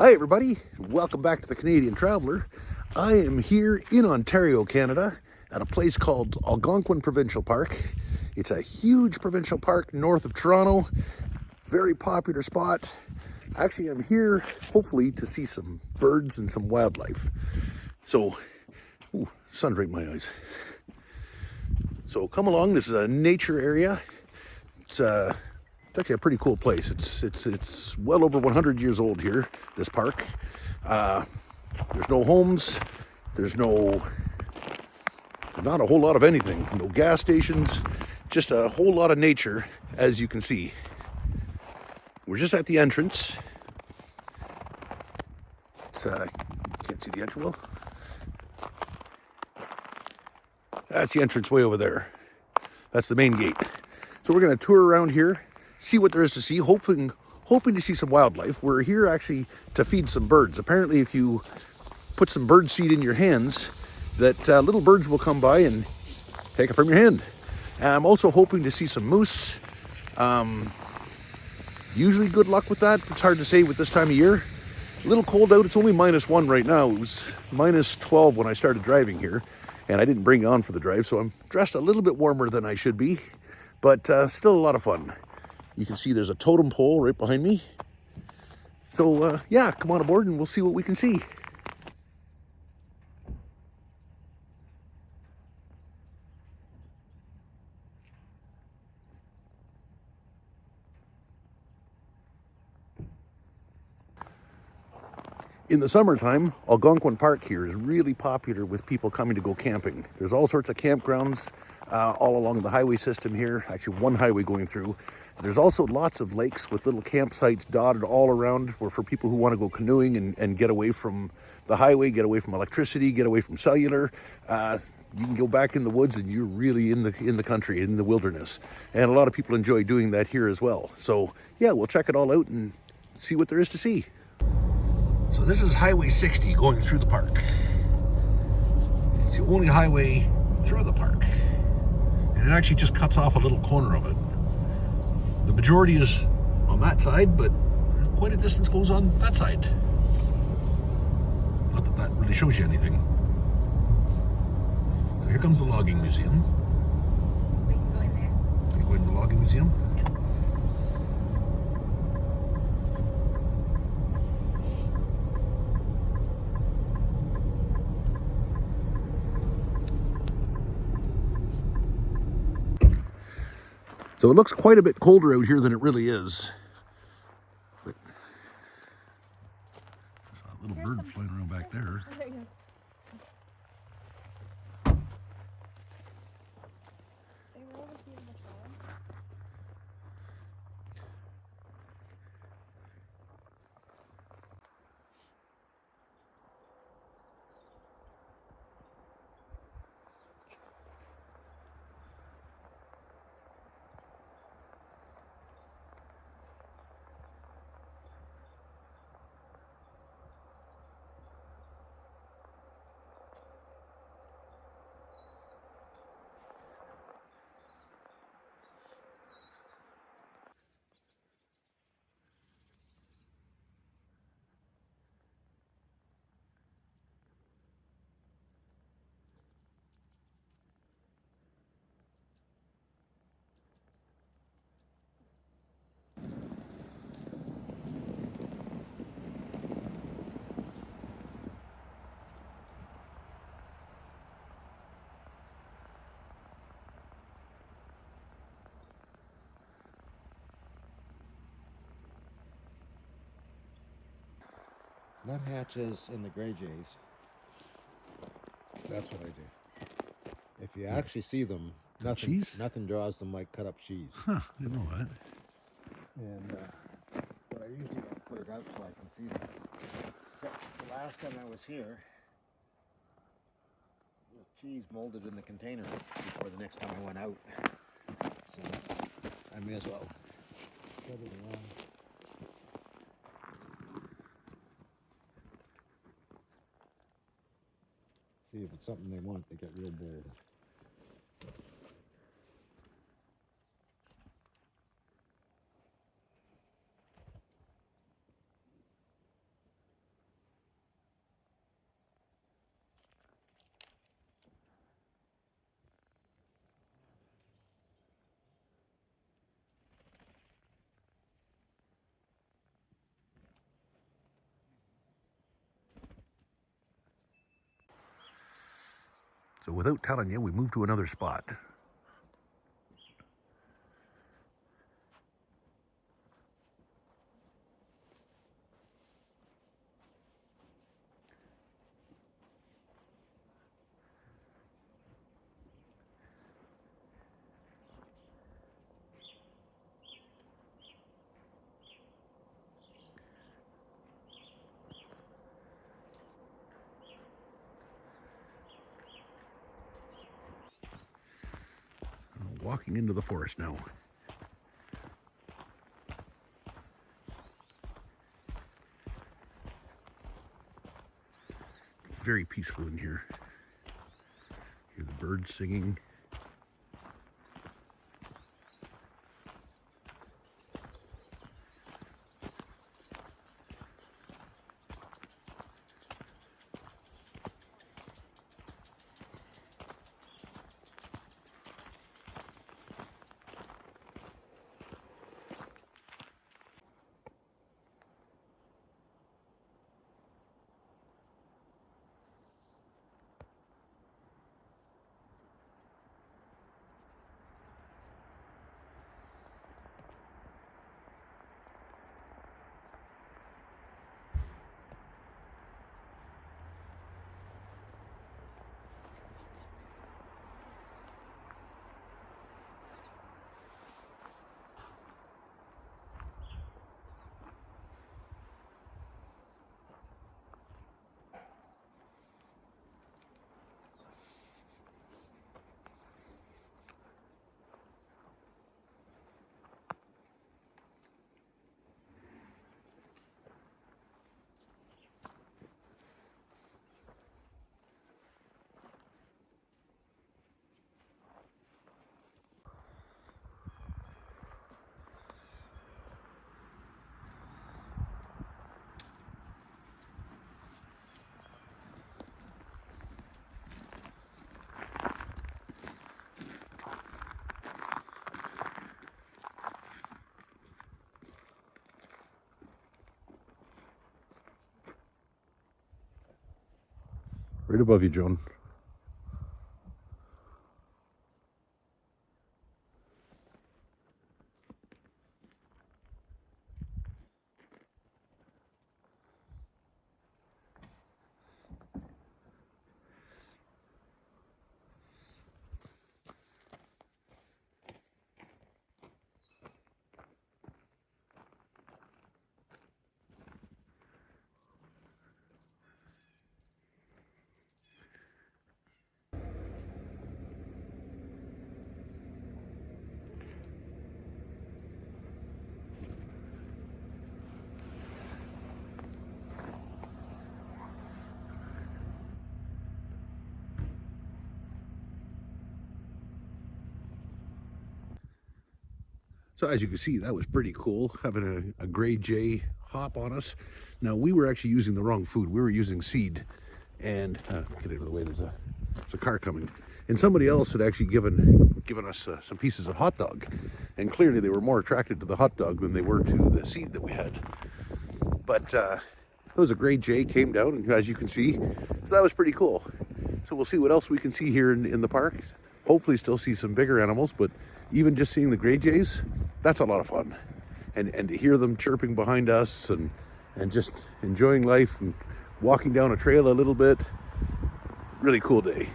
Hi everybody, welcome back to the Canadian Traveler. I am here in Ontario, Canada, at a place called Algonquin Provincial Park. It's a huge provincial park north of Toronto, very popular spot. Actually, I'm here hopefully to see some birds and some wildlife. So, sun's right in my eyes. So come along, this is a nature area. It's actually a pretty cool place. It's well over 100 years old here, this park. There's no homes. There's not a whole lot of anything. No gas stations. Just a whole lot of nature, as you can see. We're just at the entrance. Can't see the entrance well. That's the entrance way over there. That's the main gate. So we're going to tour around here, see what there is to see, hoping to see some wildlife. We're here actually to feed some birds. Apparently, if you put some bird seed in your hands, that little birds will come by and take it from your hand. And I'm also hoping to see some moose. Usually good luck with that. It's hard to say with this time of year. A little cold out. It's only -1 right now. It was -12 when I started driving here, and I didn't bring it on for the drive, so I'm dressed a little bit warmer than I should be, but still a lot of fun. You can see there's a totem pole right behind me. So yeah, come on aboard and we'll see what we can see. In the summertime, Algonquin Park here is really popular with people coming to go camping. There's all sorts of campgrounds all along the highway system here, actually one highway going through. There's also lots of lakes with little campsites dotted all around where for people who want to go canoeing and get away from the highway, get away from electricity, get away from cellular. You can go back in the woods and you're really in the country, in the wilderness. And a lot of people enjoy doing that here as well. So yeah, we'll check it all out and see what there is to see. So this is Highway 60 going through the park. It's the only highway through the park. And it actually just cuts off a little corner of it. The majority is on that side, but quite a distance goes on that side. Not that that really shows you anything. So here comes the logging museum. We can go in there. Can you go in the logging museum? So it looks quite a bit colder out here than it really is. But there's a little bird flying around back there. Nuthatches and the gray jays. That's what I do. If you actually see them, nothing draws them like cut up cheese. Huh, I didn't know that. And what I usually don't put it out so I can see them. Except the last time I was here, the cheese molded in the container before the next time I went out. So I may as well set it around. See if it's something they want, they get real bold. So without telling you, we moved to another spot. Walking into the forest now. It's very peaceful in here. Hear the birds singing. Right above you, John. So as you can see, that was pretty cool, having a gray jay hop on us. Now, we were actually using the wrong food. We were using seed. And, get out of the way, there's a car coming. And somebody else had actually given us some pieces of hot dog. And clearly they were more attracted to the hot dog than they were to the seed that we had. But there was a gray jay came down, and as you can see, so that was pretty cool. So we'll see what else we can see here in the park. Hopefully still see some bigger animals, but even just seeing the gray jays, that's a lot of fun. And to hear them chirping behind us and just enjoying life and walking down a trail a little bit, really cool day.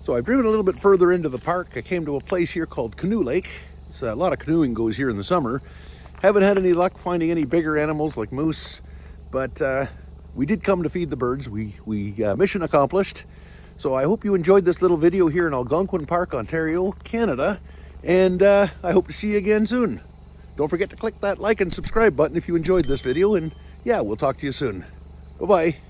So I've driven a little bit further into the park. I came to a place here called Canoe Lake. A lot of canoeing goes here in the summer. Haven't had any luck finding any bigger animals like moose, but we did come to feed the birds. We mission accomplished. So I hope you enjoyed this little video here in Algonquin Park, Ontario, Canada, and I hope to see you again soon. Don't forget to click that like and subscribe button if you enjoyed this video, and yeah, we'll talk to you soon. Bye-bye.